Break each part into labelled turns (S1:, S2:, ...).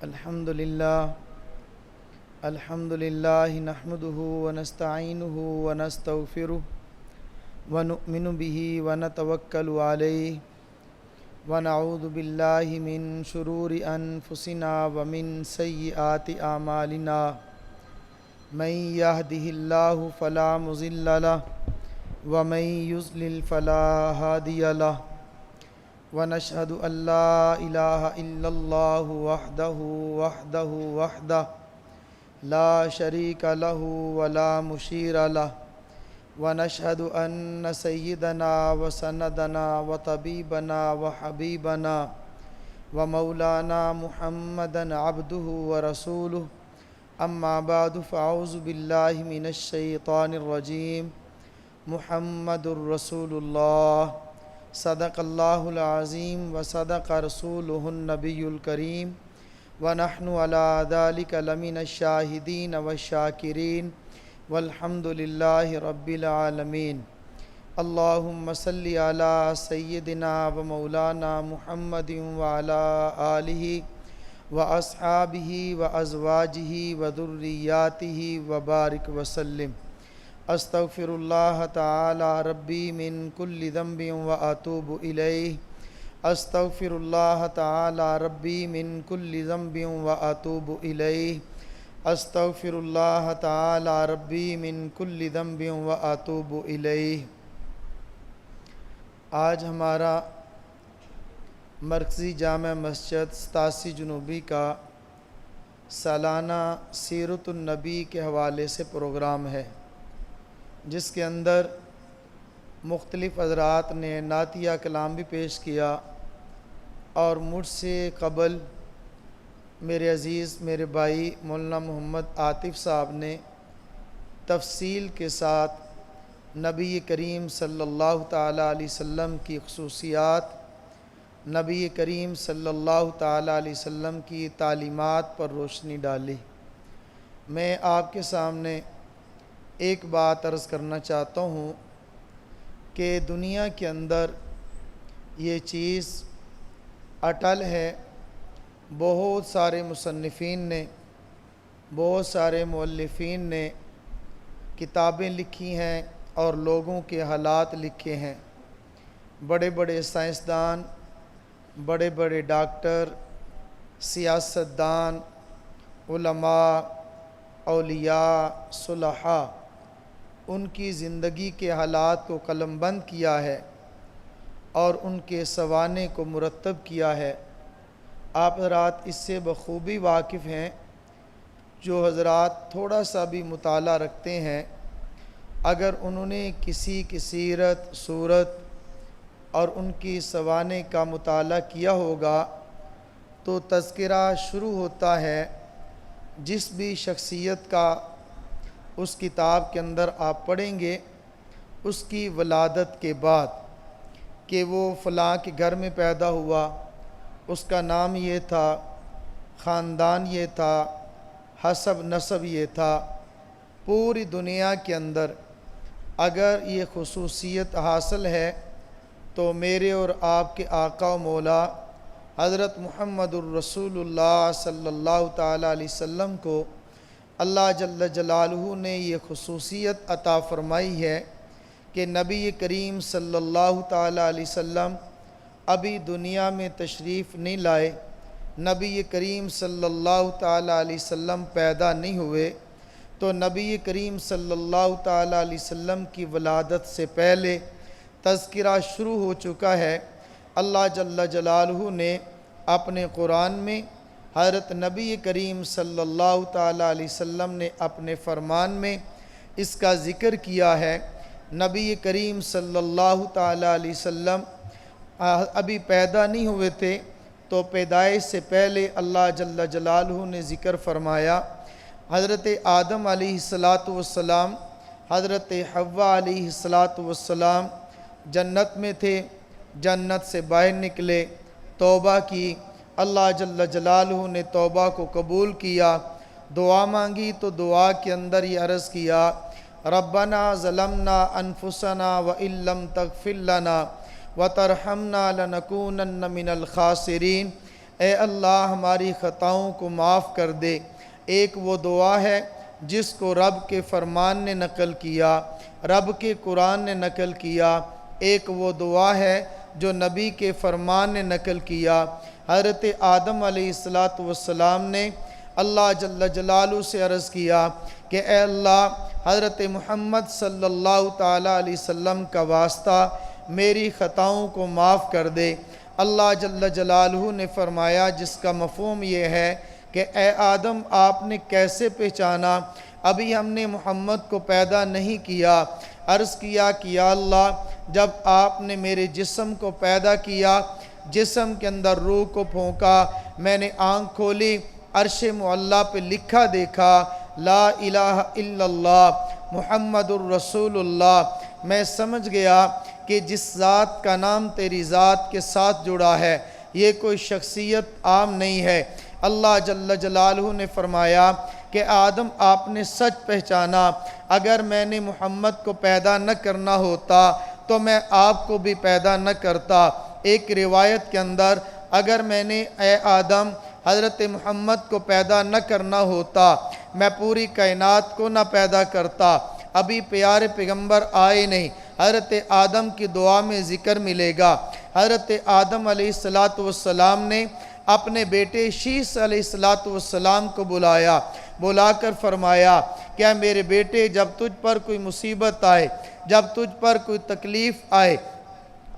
S1: الحمد لله نحمده ونستعينه ونستغفره ونؤمن به ونتوكل عليه ونعوذ بالله من شرور أنفسنا ومن سيئات أعمالنا من يهده الله فلا مضل له ومن يضلل فلا هادي له ونشهد أن لا إله إلا الله وحده لا شريك له ولا مشير له ونشهد أن سيدنا وسندنا وطبيبنا وحبيبنا ومولانا محمدا عبده ورسوله أما بعد فأعوذ بالله من الشيطان الرجيم محمد رسول الله صدق الله العظيم وصدق رسوله النبي الكريم ونحن على ذلك لمن الشاهدين والشاكرين والحمد لله رب العالمين اللهم صل على سيدنا ومولانا محمد وعلى آله وأصحابه وأزواجه وذرياته وبارك وسلم استغفر الله تعالى ربي من كل ذنب وأتوب إليه استغفر الله تعالى ربي من كل ذنب وأتوب إليه استغفر الله تعالى ربي من كل ذنب وأتوب إليه۔ آج ہمارا مرکزی جامع مسجد 87 جنوبی کا سالانہ سیرت النبی کے حوالے سے پروگرام ہے، جس کے اندر مختلف حضرات نے نعتیہ کلام بھی پیش کیا، اور مجھ سے قبل میرے عزیز میرے بھائی مولانا محمد عاطف صاحب نے تفصیل کے ساتھ نبی کریم صلی اللہ تعالیٰ علیہ وسلم کی خصوصیات، نبی کریم صلی اللہ تعالیٰ علیہ وسلم کی تعلیمات پر روشنی ڈالی۔ میں آپ کے سامنے ایک بات عرض کرنا چاہتا ہوں کہ دنیا کے اندر یہ چیز اٹل ہے۔ بہت سارے مصنفین نے، بہت سارے مؤلفین نے کتابیں لکھی ہیں اور لوگوں کے حالات لکھے ہیں۔ بڑے بڑے سائنسدان، بڑے بڑے ڈاکٹر، سیاستدان، علماء، اولیاء، صلحاء، ان کی زندگی کے حالات کو قلم بند کیا ہے اور ان کے سوانح کو مرتب کیا ہے۔ آپ حضرات اس سے بخوبی واقف ہیں۔ جو حضرات تھوڑا سا بھی مطالعہ رکھتے ہیں، اگر انہوں نے کسی کی سیرت، صورت اور ان کی سوانح کا مطالعہ کیا ہوگا تو تذکرہ شروع ہوتا ہے جس بھی شخصیت کا اس کتاب کے اندر آپ پڑھیں گے، اس کی ولادت کے بعد کہ وہ فلاں کے گھر میں پیدا ہوا، اس کا نام یہ تھا، خاندان یہ تھا، حسب نسب یہ تھا۔ پوری دنیا کے اندر اگر یہ خصوصیت حاصل ہے تو میرے اور آپ کے آقا و مولا حضرت محمد الرسول اللہ صلی اللہ تعالیٰ علیہ وسلم کو اللہ جل جلالہ نے یہ خصوصیت عطا فرمائی ہے کہ نبی کریم صلی اللہ تعالیٰ علیہ وسلم ابھی دنیا میں تشریف نہیں لائے، نبی کریم صلی اللہ تعالیٰ علیہ وسلم پیدا نہیں ہوئے، تو نبی کریم صلی اللہ تعالیٰ علیہ وسلم کی ولادت سے پہلے تذکرہ شروع ہو چکا ہے۔ اللہ جل جلالہ نے اپنے قرآن میں، حضرت نبی کریم صلی اللہ تعالیٰ علیہ وسلم نے اپنے فرمان میں اس کا ذکر کیا ہے۔ نبی کریم صلی اللہ تعالیٰ علیہ وسلم ابھی پیدا نہیں ہوئے تھے، تو پیدائش سے پہلے اللہ جل جلالہ نے ذکر فرمایا۔ حضرت آدم علیہ السلام، حضرت حوا علیہ السلام جنت میں تھے، جنت سے باہر نکلے، توبہ کی، اللہ جل جلالہ نے توبہ کو قبول کیا، دعا مانگی تو دعا کے اندر یہ عرض کیا، ربنا ظلمنا انفسنا وان لم تغفر لنا وترحمنا لنکونن من الخاسرین۔ اے اللہ ہماری خطاؤں کو معاف کر دے۔ ایک وہ دعا ہے جس کو رب کے فرمان نے نقل کیا، رب کے قرآن نے نقل کیا۔ ایک وہ دعا ہے جو نبی کے فرمان نے نقل کیا۔ حضرت آدم علیہ السلام نے اللہ جل جلالہ سے عرض کیا کہ اے اللہ حضرت محمد صلی اللہ تعالیٰ علیہ وسلم کا واسطہ میری خطاؤں کو معاف کر دے۔ اللہ جل جلالہ نے فرمایا، جس کا مفہوم یہ ہے کہ اے آدم آپ نے کیسے پہچانا؟ ابھی ہم نے محمد کو پیدا نہیں کیا۔ عرض کیا کہ یا اللہ جب آپ نے میرے جسم کو پیدا کیا، جسم کے اندر روح کو پھونکا، میں نے آنکھ کھولی، عرش معلیٰ پہ لکھا دیکھا لا الہ الا اللہ محمد الرسول اللہ۔ میں سمجھ گیا کہ جس ذات کا نام تیری ذات کے ساتھ جڑا ہے یہ کوئی شخصیت عام نہیں ہے۔ اللہ جل جلالہ نے فرمایا کہ آدم آپ نے سچ پہچانا، اگر میں نے محمد کو پیدا نہ کرنا ہوتا تو میں آپ کو بھی پیدا نہ کرتا۔ ایک روایت کے اندر اگر میں نے اے آدم حضرت محمد کو پیدا نہ کرنا ہوتا میں پوری کائنات کو نہ پیدا کرتا۔ ابھی پیارے پیغمبر آئے نہیں، حضرت آدم کی دعا میں ذکر ملے گا۔ حضرت آدم علیہ السلام نے اپنے بیٹے شیس علیہ السلام کو بلا کر فرمایا کیا میرے بیٹے جب تجھ پر کوئی مصیبت آئے، جب تجھ پر کوئی تکلیف آئے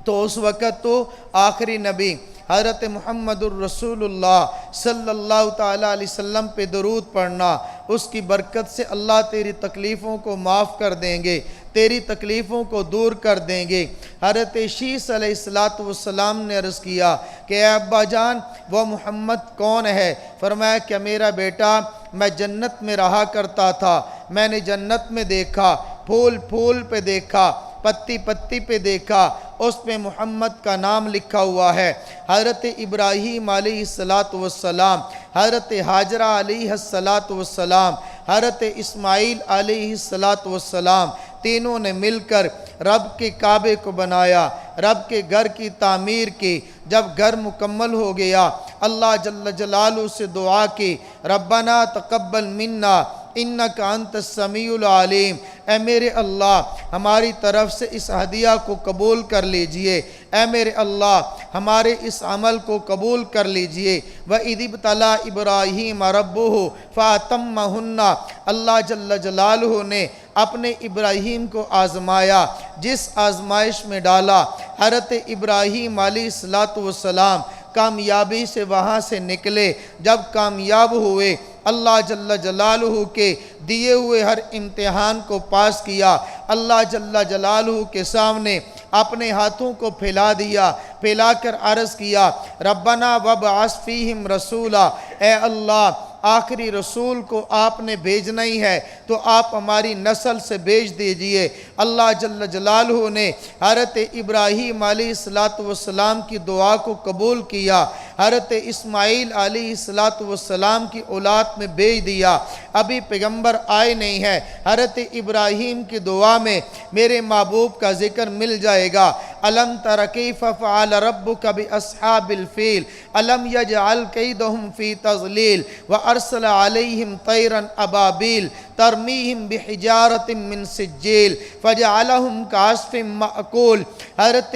S1: تو اس وقت تو آخری نبی حضرت محمد الرسول اللہ صلی اللہ تعالیٰ علیہ وسلم پہ درود پڑھنا، اس کی برکت سے اللہ تیری تکلیفوں کو معاف کر دیں گے، تیری تکلیفوں کو دور کر دیں گے۔ حضرت شیس علیہ السلام نے عرض کیا کہ اے ابا جان وہ محمد کون ہے؟ فرمایا کہ میرا بیٹا میں جنت میں رہا کرتا تھا، میں نے جنت میں دیکھا، پھول پھول پہ دیکھا، پتی پتی پہ دیکھا، اس پہ محمد کا نام لکھا ہوا ہے۔ حضرت ابراہیم علیہ السلام، حضرت حاجرہ علیہ السلام، حضرت اسماعیل علیہ السلام، تینوں نے مل کر رب کے کعبے کو بنایا، رب کے گھر کی تعمیر کی۔ جب گھر مکمل ہو گیا اللہ جل جلالہ سے دعا کی، ربنا تقبل منا انک انت السمیع العلیم، اے میرے اللہ ہماری طرف سے اس ہدیہ کو قبول کر لیجئے، اے میرے اللہ ہمارے اس عمل کو قبول کر لیجئے۔ وَإِذِ ابْتَلَىٰ إِبْرَاهِيمَ رَبُّهُ فَأَتَمَّهُنَّ، اللہ جل جلالہ نے اپنے ابراہیم کو آزمایا، جس آزمائش میں ڈالا حضرت ابراہیم علیہ السلام کامیابی سے وہاں سے نکلے۔ جب کامیاب ہوئے اللہ جل جلالہ کے دیے ہوئے ہر امتحان کو پاس کیا، اللہ جل جلالہ کے سامنے اپنے ہاتھوں کو پھیلا دیا، پھیلا کر عرض کیا ربنا وابعث فیہم رسولا، اے اللہ آخری رسول کو آپ نے بھیجنا ہی ہے تو آپ ہماری نسل سے بھیج دیجئے۔ اللہ جل جلالہ نے حضرت ابراہیم علیہ السلام کی دعا کو قبول کیا، حضرت اسماعیل علیہ السلام کی اولاد میں بھیج دیا۔ ابھی پیغمبر آئے نہیں ہے، حضرت ابراہیم کی دعا میں میرے محبوب کا ذکر مل جائے گا۔ الم تر کیف فعل ربک باصحاب الفیل الم یجعل کیدہم فی تضلیل وارسل علیہم طیرا ابابیل ترمیہم بحجارۃ من سجیل فجعلہم کعصف مأکول۔ حضرت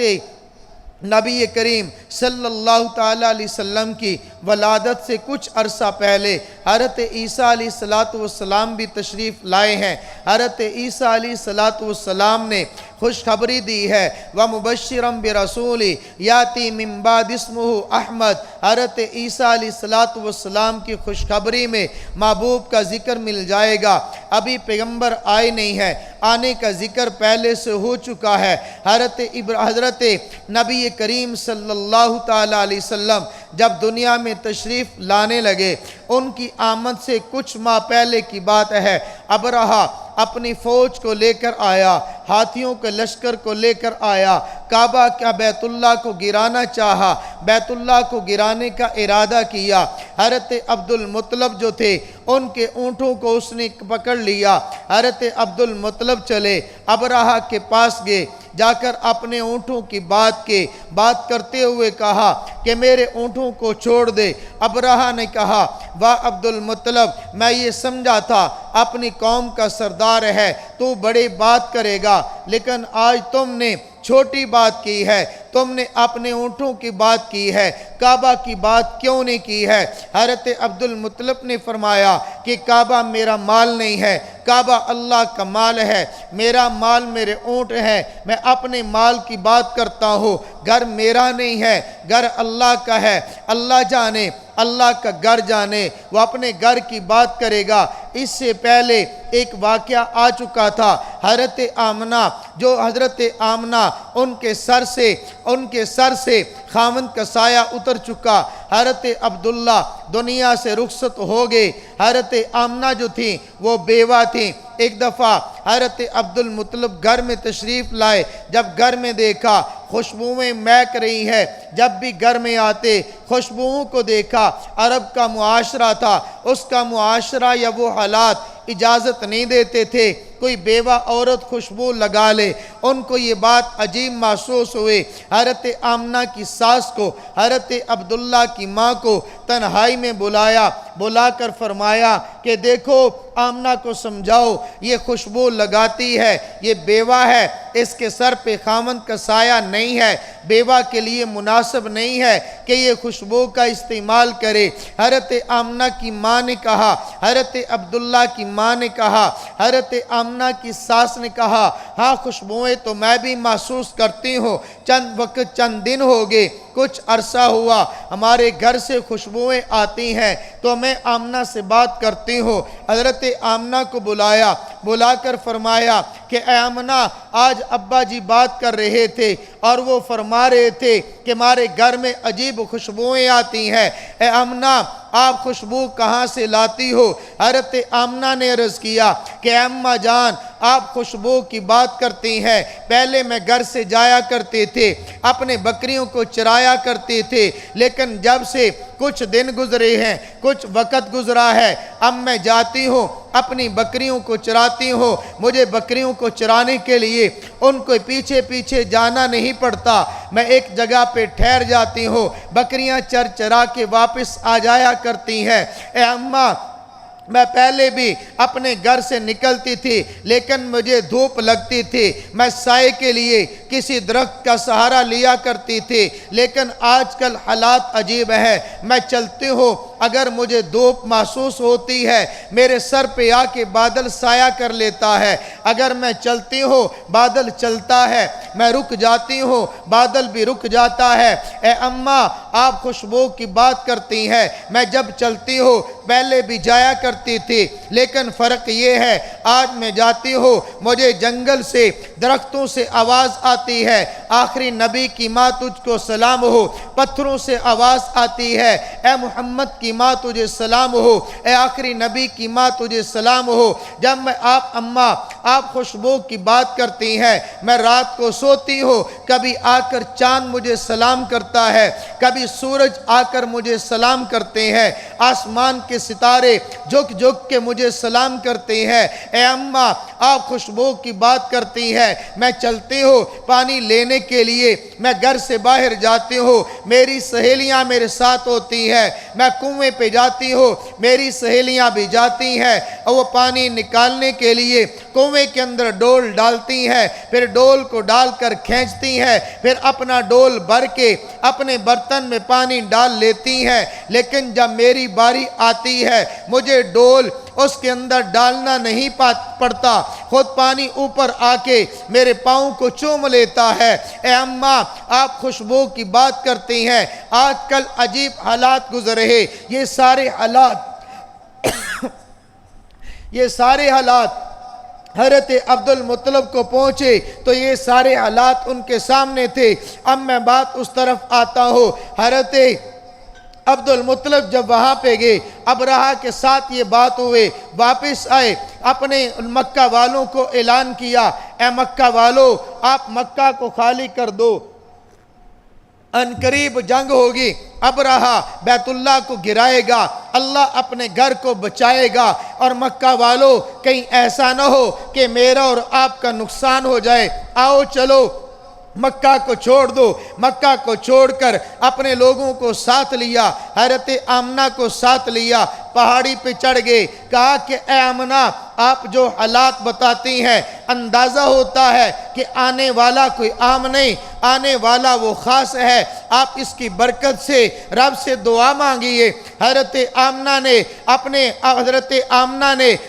S1: نبی کریم صلی اللہ تعالیٰ علیہ وسلم کی ولادت سے کچھ عرصہ پہلے حضرت عیسیٰ علیہ السلام بھی تشریف لائے ہیں۔ حضرت عیسیٰ علیہ السلام نے خوشخبری دی ہے وَمُبَشِّرًا بِرَسُولِ یَأْتِی مِن بَعْدِ اسْمُهُ احمد۔ حضرت عیسیٰ علیہ السلام کی خوشخبری میں محبوب کا ذکر مل جائے گا۔ ابھی پیغمبر آئے نہیں ہے، آنے کا ذکر پہلے سے ہو چکا ہے۔ حضرت نبی کریم صلی اللہ تعالیٰ علیہ وسلم جب دنیا میں تشریف لانے لگے، ان کی آمد سے کچھ ماہ پہلے کی بات ہے، ابرہہ اپنی فوج کو لے کر آیا، ہاتھیوں کے لشکر کو لے کر آیا، کعبہ کا بیت اللہ کو گرانا چاہا، بیت اللہ کو گرانے کا ارادہ کیا۔ حضرت عبد المطلب جو تھے ان کے اونٹوں کو اس نے پکڑ لیا، حضرت عبد المطلب چلے ابرہہ کے پاس گئے، جا کر اپنے اونٹوں کی بات کرتے ہوئے کہا کہ میرے اونٹوں کو چھوڑ دے۔ ابرہہ نے کہا واہ عبد المطلب، میں یہ سمجھا تھا اپنی قوم کا سردار ہے تو بڑی بات کرے گا، لیکن آج تم نے چھوٹی بات کی ہے، تم نے اپنے اونٹوں کی بات کی ہے، کعبہ کی بات کیوں نہیں کی ہے؟ حضرت عبد المطلب نے فرمایا کہ کعبہ میرا مال نہیں ہے، کعبہ اللہ کا مال ہے، میرا مال میرے اونٹ ہیں، میں اپنے مال کی بات کرتا ہوں، گھر میرا نہیں ہے، گھر اللہ کا ہے، اللہ جانے، اللہ کا گھر جانے، وہ اپنے گھر کی بات کرے گا۔ اس سے پہلے ایک واقعہ آ چکا تھا، حضرت آمنہ ان کے سر سے خاوند کا سایہ اتر چکا، حضرت عبداللہ دنیا سے رخصت ہو گئے، حضرت آمنہ جو تھیں وہ بیوہ تھیں۔ ایک دفعہ حضرت عبد المطلب گھر میں تشریف لائے، جب گھر میں دیکھا خوشبوئیں مہک رہی ہے، جب بھی گھر میں آتے خوشبوؤں کو دیکھا، عرب کا معاشرہ تھا، اس کا معاشرہ یا وہ حالات اجازت نہیں دیتے تھے کوئی بیوہ عورت خوشبو لگا لے، ان کو یہ بات عجیب محسوس ہوئے۔ حضرت آمنہ کی ساس کو، حضرت عبداللہ کی ماں کو تنہائی میں بلا کر فرمایا کہ دیکھو آمنہ کو سمجھاؤ، یہ خوشبو لگاتی ہے، یہ بیوہ ہے، اس کے سر پہ خاوند کا سایہ نہیں ہے، بیوہ کے لیے مناسب نہیں ہے کہ یہ خوشبو کا استعمال کرے۔ حضرت آمنہ کی ماں نے کہا، حضرت عبداللہ کی ماں نے کہا، حضرت آمنہ کی ساس نے کہا ہاں خوشبوئیں تو میں بھی محسوس کرتی ہوں، چند دن ہو گئے، کچھ عرصہ ہوا ہمارے گھر سے خوشبوئیں آتی ہیں تو میں آمنہ سے بات کرتی ہوں۔ حضرت آمنہ کو بلا کر فرمایا کہ اے آمنہ، آج ابا جی بات کر رہے تھے اور وہ فرما رہے تھے کہ ہمارے گھر میں عجیب خوشبوئیں آتی ہیں، اے آمنہ آپ خوشبو کہاں سے لاتی ہو؟ حضرت آمنہ نے عرض کیا کہ اماں جان آپ خوشبو کی بات کرتی ہیں، پہلے میں گھر سے جایا کرتے تھے، اپنے بکریوں کو چرایا کرتے تھے، لیکن جب سے کچھ دن گزرے ہیں، کچھ وقت گزرا ہے، اب میں جاتی ہوں اپنی بکریوں کو چراتی ہوں، مجھے بکریوں کو چرانے کے لیے ان کو پیچھے جانا نہیں پڑتا، میں ایک جگہ پہ ٹھہر جاتی ہوں، بکریاں چرا کے واپس آ جایا کرتی ہیں۔ اے اماں، میں پہلے بھی اپنے گھر سے نکلتی تھی لیکن مجھے دھوپ لگتی تھی، میں سائے کے لیے کسی درخت کا سہارا لیا کرتی تھی، لیکن آج کل حالات عجیب ہے، میں چلتی ہوں اگر مجھے دھوپ محسوس ہوتی ہے میرے سر پہ آ کے بادل سایہ کر لیتا ہے، اگر میں چلتی ہوں بادل چلتا ہے، میں رک جاتی ہوں بادل بھی رک جاتا ہے۔ اے اماں آپ خوشبو کی بات کرتی ہیں، میں جب چلتی ہوں پہلے بھی جایا کرتی تھی، لیکن فرق یہ ہے آج میں جاتی ہوں مجھے جنگل سے درختوں سے آواز آتی ہے، آخری نبی کی ماں تجھ کو سلام ہو، پتھروں سے آواز آتی ہے اے محمد کی ماں تجھے سلام ہو، اے آخری نبی کی ماں تجھے سلام ہو۔ جب میں اماں آپ خوشبو کی بات کرتی ہیں، میں رات کو سوتی ہوں، کبھی آ کر چاند مجھے سلام کرتا ہے، کبھی سورج آ کر مجھے سلام کرتے ہیں، آسمان کے ستارے جھک کے مجھے سلام کرتے ہیں۔ اے اماں آپ خوشبو کی بات کرتی ہیں، میں چلتی ہوں پانی لینے کے لیے، میں گھر سے باہر جاتی ہوں، میری سہیلیاں میرے ساتھ ہوتی ہیں، میں کنویں پہ جاتی ہوں، میری سہیلیاں بھی جاتی ہیں اور وہ پانی نکالنے کے لیے کنویں کے اندر ڈول ڈالتی ہیں، پھر ڈول کو ڈال کر کھینچتی ہیں، پھر اپنا ڈول بھر کے اپنے برتن میں پانی ڈال لیتی ہیں، لیکن جب میری باری آتی ہے مجھے ڈول اس کے اندر ڈالنا نہیں پڑتا، خود پانی اوپر آ کے میرے پاؤں کو چوم لیتا ہے۔ اے اماں آپ خوشبو کی بات کرتی ہیں، آج کل عجیب حالات گزرے ہیں، یہ سارے حالات حضرت عبد المطلب کو پہنچے تو یہ سارے حالات ان کے سامنے تھے۔ اب میں بات اس طرف آتا ہوں، حضرت عبد المطلب جب وہاں پہ گئے، ابرہہ کے ساتھ یہ بات ہوئے، واپس آئے، اپنے مکہ والوں کو اعلان کیا اے مکہ والو آپ مکہ کو خالی کر دو، ان قریب جنگ ہوگی، ابرہہ بیت اللہ کو گرائے گا، اللہ اپنے گھر کو بچائے گا، اور مکہ والو کہیں ایسا نہ ہو کہ میرا اور آپ کا نقصان ہو جائے، آؤ چلو مکہ کو چھوڑ دو۔ مکہ کو چھوڑ کر اپنے لوگوں کو ساتھ لیا، حضرت آمنہ کو ساتھ لیا، پہاڑی پہ چڑھ گئے۔ کہا کہ اے آمنہ، آپ جو حالات بتاتی ہیں اندازہ ہوتا ہے کہ آنے والا کوئی عام نہیں، آنے والا وہ خاص ہے، آپ اس کی برکت سے رب سے دعا مانگیے۔ حضرت آمنہ نے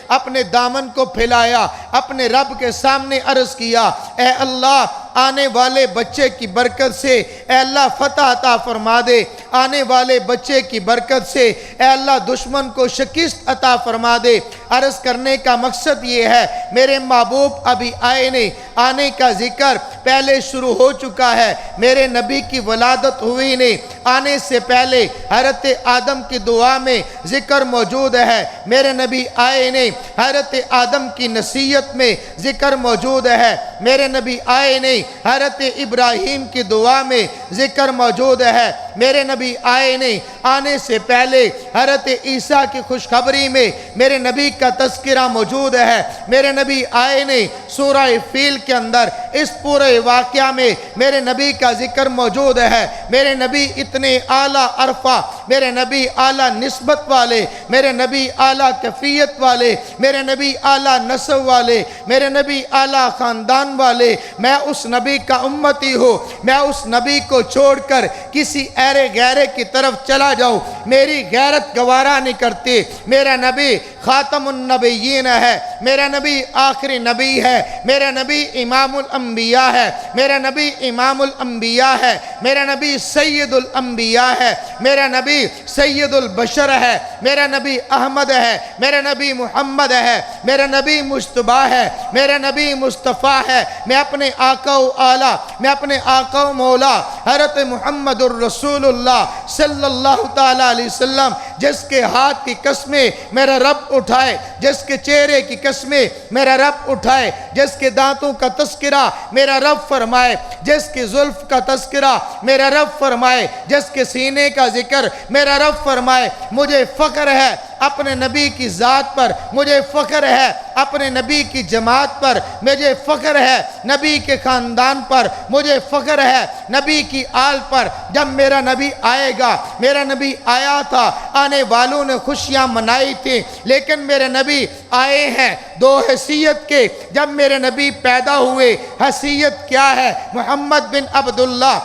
S1: اپنے دامن کو پھیلایا، اپنے رب کے سامنے عرض کیا، اے اللہ آنے والے بچے کی برکت سے اے اللہ فتح عطا فرما دے، آنے والے بچے کی برکت سے اے اللہ دشمن کو شکست عطا فرما دے۔ عرض کرنے کا مقصد یہ ہے، میرے محبوب ابھی آئے نہیں، آنے کا ذکر پہلے شروع ہو چکا ہے، میرے نبی کی ولادت ہوئی نہیں، آنے سے پہلے حضرت آدم کی دعا میں ذکر موجود ہے، میرے نبی آئے نہیں، حضرت آدم کی نصیحت میں ذکر موجود ہے، میرے نبی آئے نہیں، حضرت ابراہیم کی دعا میں ذکر موجود ہے، میرے نبی آئے نہیں، آنے سے پہلے حضرت عیسیٰ کی خوشخبری میں میرے نبی کا تذکرہ موجود ہے، میرے نبی آئے نہیں، سورہ فیل کے اندر اس پورے واقعہ میں میرے نبی کا ذکر موجود ہے۔ میرے نبی اتنے اعلیٰ عرفہ، میرے نبی اعلیٰ نسبت والے، میرے نبی اعلیٰ کیفیت والے، میرے نبی اعلیٰ نسب والے، میرے نبی اعلیٰ خاندان والے، میں اس نبی کا امتی ہوں، میں اس نبی کو چھوڑ کر کسی ایرے غیرے کی طرف چلا جاؤں، میری غیرت گوارا نہیں کرتی۔ میرا نبی خاتم النبیین ہے، میرا نبی آخری نبی ہے، میرا نبی امام الانبیاء ہے، میرا نبی امام الانبیاء ہے، میرا نبی سید الانبیاء ہے، میرا نبی سید البشر ہے، میرا نبی احمد ہے، میرا نبی محمد ہے، میرا نبی مجتبیٰ ہے، میرا نبی مصطفیٰ ہے۔ میں اپنے آقا و اعلیٰ، میں اپنے آقا و مولا حضرت محمد الرسول اللہ صلی اللہ تعالیٰ علیہ وسلم، جس کے ہاتھ کی قسمیں میرا رب اٹھائے، جس کے چہرے کی قسمیں میرا رب اٹھائے، جس کے دانتوں کا تذکرہ میرا رب فرمائے، جس کی زلف کا تذکرہ میرا رب فرمائے، جس کے سینے کا ذکر میرا رب فرمائے۔ مجھے فخر ہے اپنے نبی کی ذات پر، مجھے فخر ہے اپنے نبی کی جماعت پر، مجھے فخر ہے نبی کے خاندان پر، مجھے فخر ہے نبی کی آل پر۔ جب میرا نبی آئے گا، میرا نبی آیا تھا، آنے والوں نے خوشیاں منائی تھی، لیکن میرے نبی آئے ہیں دو حیثیت کے۔ جب میرے نبی پیدا ہوئے، حیثیت کیا ہے؟ محمد بن عبداللہ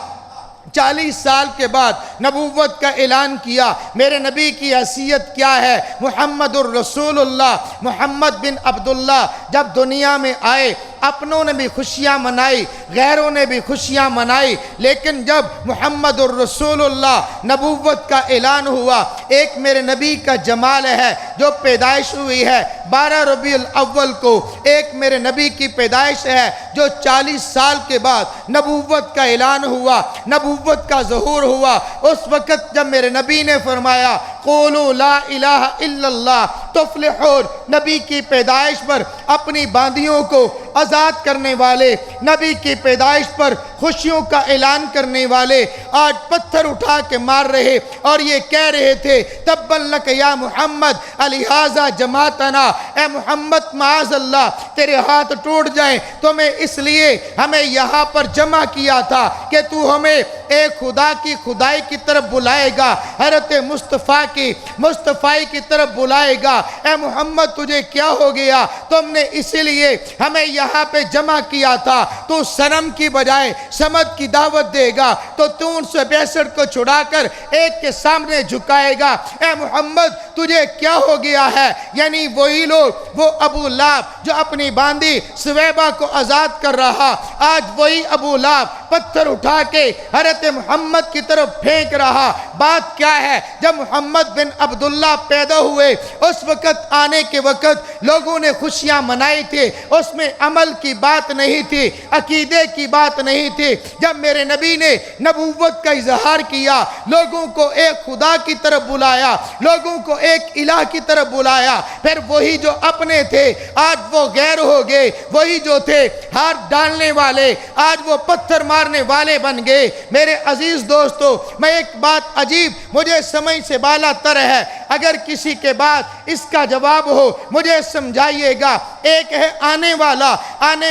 S1: 40 سال کے بعد نبوت کا اعلان کیا۔ میرے نبی کی حیثیت کیا ہے؟ محمد الرسول اللہ، محمد بن عبداللہ جب دنیا میں آئے، اپنوں نے بھی خوشیاں منائی، غیروں نے بھی خوشیاں منائی، لیکن جب محمد الرسول اللہ نبوت کا اعلان ہوا، ایک میرے نبی کا جمال ہے جو پیدائش ہوئی ہے 12 ربیع الاول کو، ایک میرے نبی کی پیدائش ہے جو 40 سال کے بعد نبوت کا اعلان ہوا، نبوت کا ظہور ہوا۔ اس وقت جب میرے نبی نے فرمایا قولوا لا الہ الا اللہ تفلحون، نبی کی پیدائش پر اپنی باندیوں کو آزاد کرنے والے، نبی کی پیدائش پر خوشیوں کا اعلان کرنے والے آج پتھر اٹھا کے مار رہے اور یہ کہہ رہے تھے تبا لک یا محمد الہذا جماعتنا، اے محمد معاذ اللہ تیرے ہاتھ ٹوٹ جائیں، تمہیں اس لیے ہمیں یہاں پر جمع کیا تھا کہ تو ہمیں ایک خدا کی خدائی کی طرف بلائے گا، حضرت مصطفیٰ کی مصطفیٰ کی طرف بلائے گا۔ اے محمد تجھے کیا ہو گیا؟ تم نے اسی لیے ہمیں یہاں پہ جمع کیا تھا، تو صنم کی بجائے سمد کی دعوت دے گا، تو 362 کو چھڑا کر ایک کے سامنے جھکائے گا۔ اے محمد تجھے کیا ہو گیا ہے؟ یعنی وہی لوگ، وہ ابو لہب جو اپنی باندی سویبہ کو آزاد کر رہا، آج وہی ابو لہب پتھر اٹھا کے حضرت محمد کی طرف پھینک رہا۔ بات کیا ہے؟ جب محمد بن عبداللہ پیدا ہوئے، اس وقت آنے کے وقت لوگوں نے خوشیاں منائی تھی، اس میں عمل کی بات نہیں تھی، عقیدے کی بات نہیں تھی۔ جب میرے نبی نے نبوت کا اظہار کیا، لوگوں کو ایک خدا کی طرف بلایا، لوگوں کو ایک الہ کی طرف بلایا، پھر وہی جو اپنے تھے آج وہ غیر ہو گئے، وہی جو تھے ہاتھ ڈالنے والے آج وہ پتھر مارنے والے بن گئے۔ میرے عزیز دوستو، میں ایک بات عجیب مجھے سمجھ سے بالا تر ہے، اگر کسی کے بعد اس کا جواب ہو مجھے سمجھائیے گا۔ ایک ہے آنے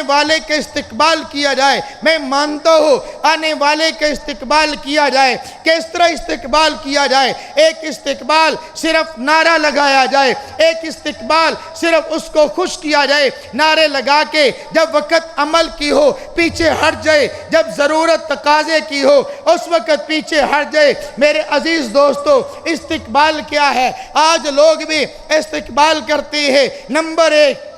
S1: والے کا استقبال کیا جائے، میں مانتا ہوں آنے والے کا استقبال کیا جائے۔ کس طرح استقبال کیا جائے؟ ایک استقبال صرف نعرہ لگایا جائے، ایک استقبال صرف اس کو خوش کیا جائے نعرے لگا کے، جب وقت عمل کی ہو پیچھے ہٹ جائے، جب ضرورت تقاضے کی ہو اس وقت پیچھے ہٹ جائے۔ میرے عزیز دوستو، استقبال کیا ہے؟ آج لوگ بھی استقبال کرتے ہیں۔ نمبر ایک،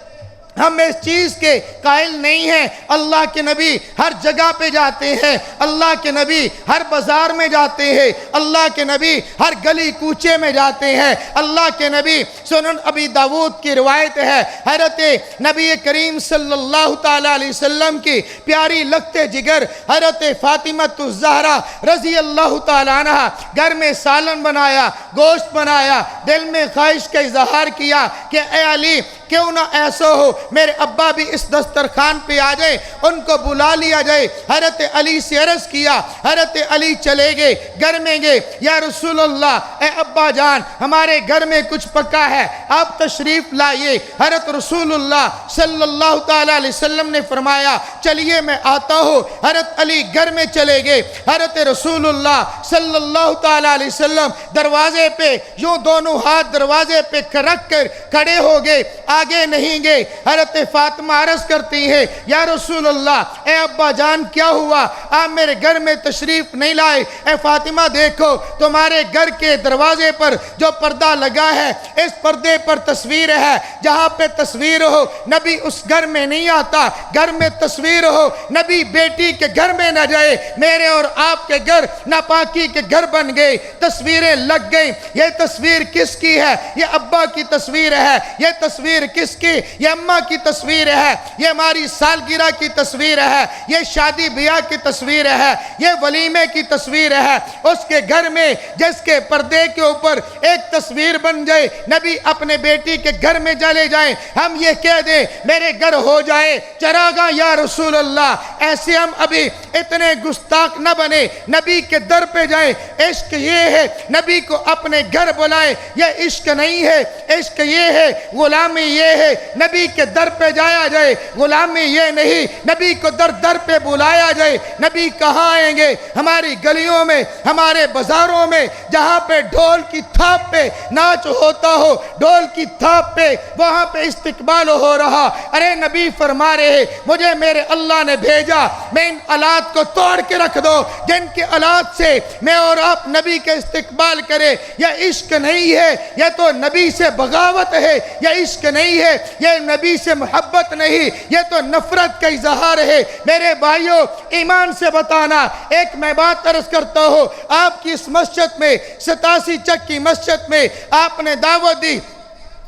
S1: ہم اس چیز کے قائل نہیں ہیں۔ اللہ کے نبی ہر جگہ پہ جاتے ہیں، اللہ کے نبی ہر بازار میں جاتے ہیں، اللہ کے نبی ہر گلی کوچے میں جاتے ہیں۔ اللہ کے نبی، سنن ابی داود کی روایت ہے، حضرت نبی کریم صلی اللہ تعالیٰ علیہ وسلم کی پیاری لگتے جگر حضرت فاطمہ الزہرا رضی اللہ تعالیٰ عنہ گھر میں سالن بنایا، گوشت بنایا، دل میں خواہش کا اظہار کیا کہ اے علی، کیوں نہ ایسا ہو میرے ابا بھی اس دسترخوان پہ آ جائے، ان کو بلا لیا جائے۔ حضرت علی سے عرض کیا، حضرت علی چلے گئے، گھر میں گئے، یا رسول اللہ، اے ابا جان، ہمارے گھر میں کچھ پکا ہے، آپ تشریف لائیے۔ حضرت رسول اللہ صلی اللہ تعالیٰ علیہ وسلم نے فرمایا چلیے میں آتا ہوں۔ حضرت علی گھر میں چلے گئے، حضرت رسول اللہ صلی اللہ تعالیٰ علیہ وسلم دروازے پہ یوں دونوں ہاتھ دروازے پہ رکھ کر کھڑے ہو گئے، آگے نہیں گئے۔ حضرت فاطمہ عرض کرتی ہے، یا رسول اللہ، اے ابا جان کیا ہوا؟ آپ میرے گھر میں تشریف نہیں لائے۔ اے فاطمہ دیکھو، تمہارے گھر کے دروازے پر جو پردہ لگا ہے، اس پردے پر تصویر ہے، جہاں پہ تصویر ہو نبی اس گھر میں نہیں آتا، گھر میں تصویر ہو نبی بیٹی کے گھر میں نہ جائے۔ میرے اور آپ کے گھر ناپاکی کے گھر بن گئے، تصویریں لگ گئیں۔ یہ تصویر کس کی ہے؟ یہ ابا کی تصویر ہے۔ یہ تصویر کس کی؟ یہ اماں کی تصویر ہے۔ یہ ہماری سالگرہ کی تصویر ہے، یہ شادی بیاہ کی تصویر ہے، یہ ولیمے کی تصویر ہے۔ اس کے گھر میں جس کے پردے کے اوپر ایک تصویر بن جائے، نبی اپنے بیٹی کے گھر میں چلے جائیں، ہم یہ کہہ دیں میرے گھر ہو جائے چراغاں یا رسول اللہ، ایسے ہم ابھی اتنے گستاخ نہ بنے، نبی کے در پہ جائیں۔ عشق یہ ہے نبی کو اپنے گھر بلائیں، یہ عشق نہیں ہے۔ عشق یہ ہے، غلامی یہ ہے نبی کے در پہ جایا جائے، غلامی یہ نہیں نبی کو در در پہ بلایا جائے۔ نبی کہاں آئیں گے؟ ہماری گلیوں میں، ہمارے بازاروں میں، جہاں پہ ڈھول کی تھاپ پہ ناچ ہوتا ہو، ڈھول کی تھاپ پہ وہاں پہ استقبال ہو رہا۔ ارے نبی فرما رہے مجھے میرے اللہ نے بھیجا، میں ان آلات کو توڑ کے رکھ دو جن کے آلات سے میں اور آپ نبی کا استقبال کرے۔ یہ عشق نہیں ہے، یہ تو نبی سے بغاوت ہے۔ یہ عشق نہیں ہے، یہ نبی سے محبت نہیں، یہ تو نفرت کا اظہار ہے۔ میرے بھائیوں، ایمان سے بتانا، ایک میں بات عرض کرتا ہوں، آپ کی اس مسجد میں 87 چک کی مسجد میں آپ نے دعوت دی،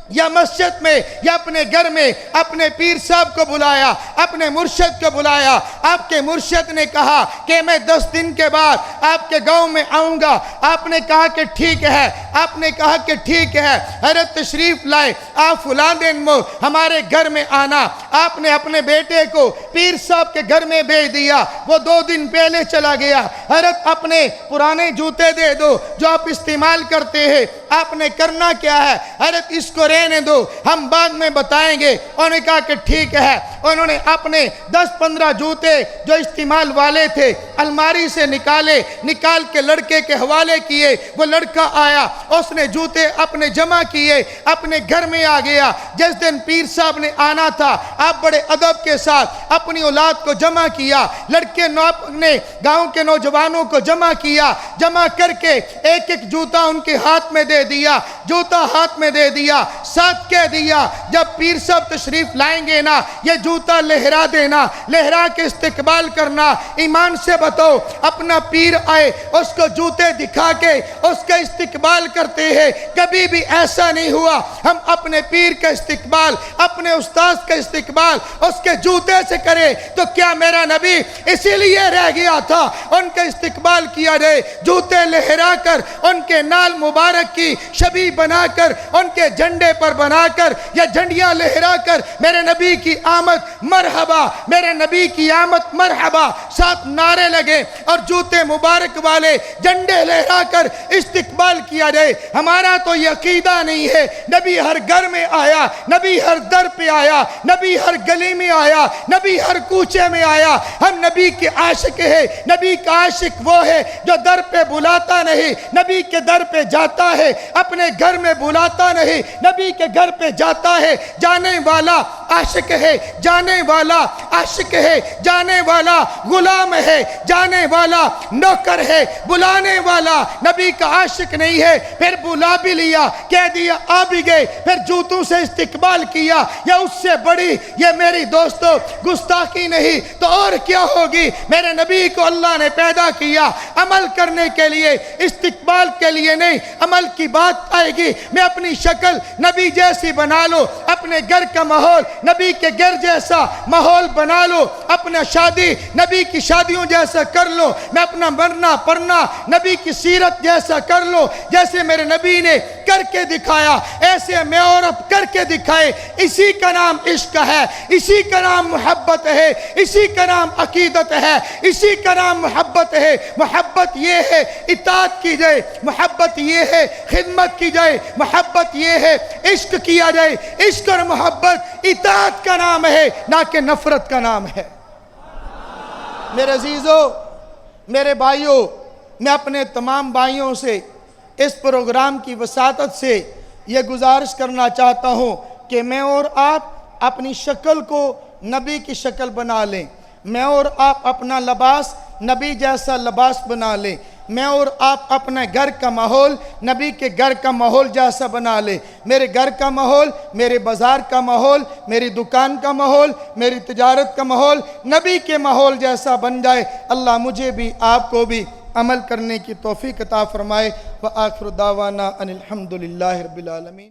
S1: یا مسجد میں یا اپنے گھر میں اپنے پیر صاحب کو بلایا، اپنے مرشد کو بلایا، آپ کے مرشد نے کہا کہ میں 10 دن کے بعد آپ کے گاؤں میں آؤں گا۔ آپ نے کہا کہ ٹھیک ہے، آپ نے کہا کہ ٹھیک ہے، حضرت تشریف لائے، آپ فلاں دن ہمارے گھر میں آنا۔ آپ نے اپنے بیٹے کو پیر صاحب کے گھر میں بھیج دیا، وہ 2 دن پہلے چلا گیا۔ حضرت اپنے پرانے جوتے دے دو جو آپ استعمال کرتے ہیں۔ آپ نے کرنا کیا ہے؟ حضرت اس کو رہنے دو، ہم بعد میں بتائیں گے۔ انہوں نے کہا کہ ٹھیک ہے۔ انہوں نے اپنے 10-15 جوتے جو استعمال والے تھے الماری سے نکال کے لڑکے کے حوالے کیے۔ وہ لڑکا آیا، اس نے جوتے اپنے جمع کیے، اپنے گھر میں آ گیا۔ جس دن پیر صاحب نے آنا تھا، آپ بڑے ادب کے ساتھ اپنی اولاد کو جمع کیا، لڑکے نے گاؤں کے نوجوانوں کو جمع کیا، جمع کر کے ایک ایک جوتا ان کے ہاتھ میں دے دیا، جوتا ہاتھ میں دے دیا، ساتھ کہہ دیا جب پیر صاحب تشریف لائیں گے نا، یہ جوتا لہرا دینا، لہرا کے استقبال کرنا۔ ایمان سے بتاؤ، اپنا پیر آئے اس کو جوتے دکھا کے اس کا استقبال کرتے ہیں؟ کبھی بھی ایسا نہیں ہوا۔ ہم اپنے پیر کا استقبال، اپنے استاد کا استقبال اس کے جوتے سے کرے تو کیا میرا نبی اسی لیے رہ گیا تھا ان کا استقبال کیا جائے؟ جوتے لہرا کر، ان کے نال مبارک کی شبیہ بنا کر، ان کے جھنڈے پر بنا کر یا جھنڈیاں لہرا کر میرے نبی کی آمد مرحبا، میرے نبی کی آمد مرحبا، ساتھ نعرے لگے اور جوتے مبارک والے جھنڈے لہرا کر استقبال کیا جائے۔ ہمارا تو یہ عقیدہ نہیں ہے۔ نبی ہر گھر میں آیا، نبی ہر در پہ آیا، نبی ہر گلی میں آیا، نبی ہر کوچے میں آیا۔ ہم نبی کے عاشق ہیں۔ نبی کا عاشق وہ ہے جو در پہ بلاتا نہیں، نبی کے در پہ جاتا ہے، اپنے گھر میں بلاتا نہیں، نبی کے گھر پہ جاتا ہے۔ جانے والا عاشق ہے، جانے والا عاشق ہے، جانے والا غلام ہے، جانے والا نوکر ہے، بلانے والا نبی کا عاشق نہیں ہے۔ پھر بلا بھی لیا، کہہ دیا آ بھی گئے، پھر جوتوں سے استقبال کیا، یا اس سے بڑی یہ میری دوستو گستاخی نہیں تو اور کیا ہوگی؟ میرے نبی کو اللہ نے پیدا کیا عمل کرنے کے لیے، استقبال کے لیے نہیں۔ عمل کی بات آئے گی، میں اپنی شکل نبی جیسی بنا لو، اپنے گھر کا ماحول نبی کے گھر جیسا ماحول بنا لو، اپنا شادی نبی کی شادیوں جیسا کر لو، میں اپنا مرنا پڑنا نبی کی سیرت جیسا کر لو۔ جیسے میرے نبی نے کر کے دکھایا ایسے میں اور اب کر کے دکھائے۔ اسی کا نام عشق ہے، اسی کا نام محبت ہے، اسی کا نام عقیدت ہے، اسی کا نام محبت ہے۔ محبت یہ ہے اطاعت کی جائے، محبت یہ ہے خدمت کی جائے، محبت یہ ہے عشق کیا جائے۔ عشق اور محبت اطاعت کا نام ہے، نہ کہ نفرت کا نام ہے۔ میرے عزیزو، میرے بھائیوں، میں اپنے تمام بھائیوں سے اس پروگرام کی وساطت سے یہ گزارش کرنا چاہتا ہوں کہ میں اور آپ اپنی شکل کو نبی کی شکل بنا لیں، میں اور آپ اپنا لباس نبی جیسا لباس بنا لیں، میں اور آپ اپنے گھر کا ماحول نبی کے گھر کا ماحول جیسا بنا لیں۔ میرے گھر کا ماحول، میرے بازار کا ماحول، میری دکان کا ماحول، میری تجارت کا ماحول نبی کے ماحول جیسا بن جائے۔ اللہ مجھے بھی آپ کو بھی عمل کرنے کی توفیق عطا فرمائے۔ وآخر دعوانا ان الحمدللہ رب العالمین۔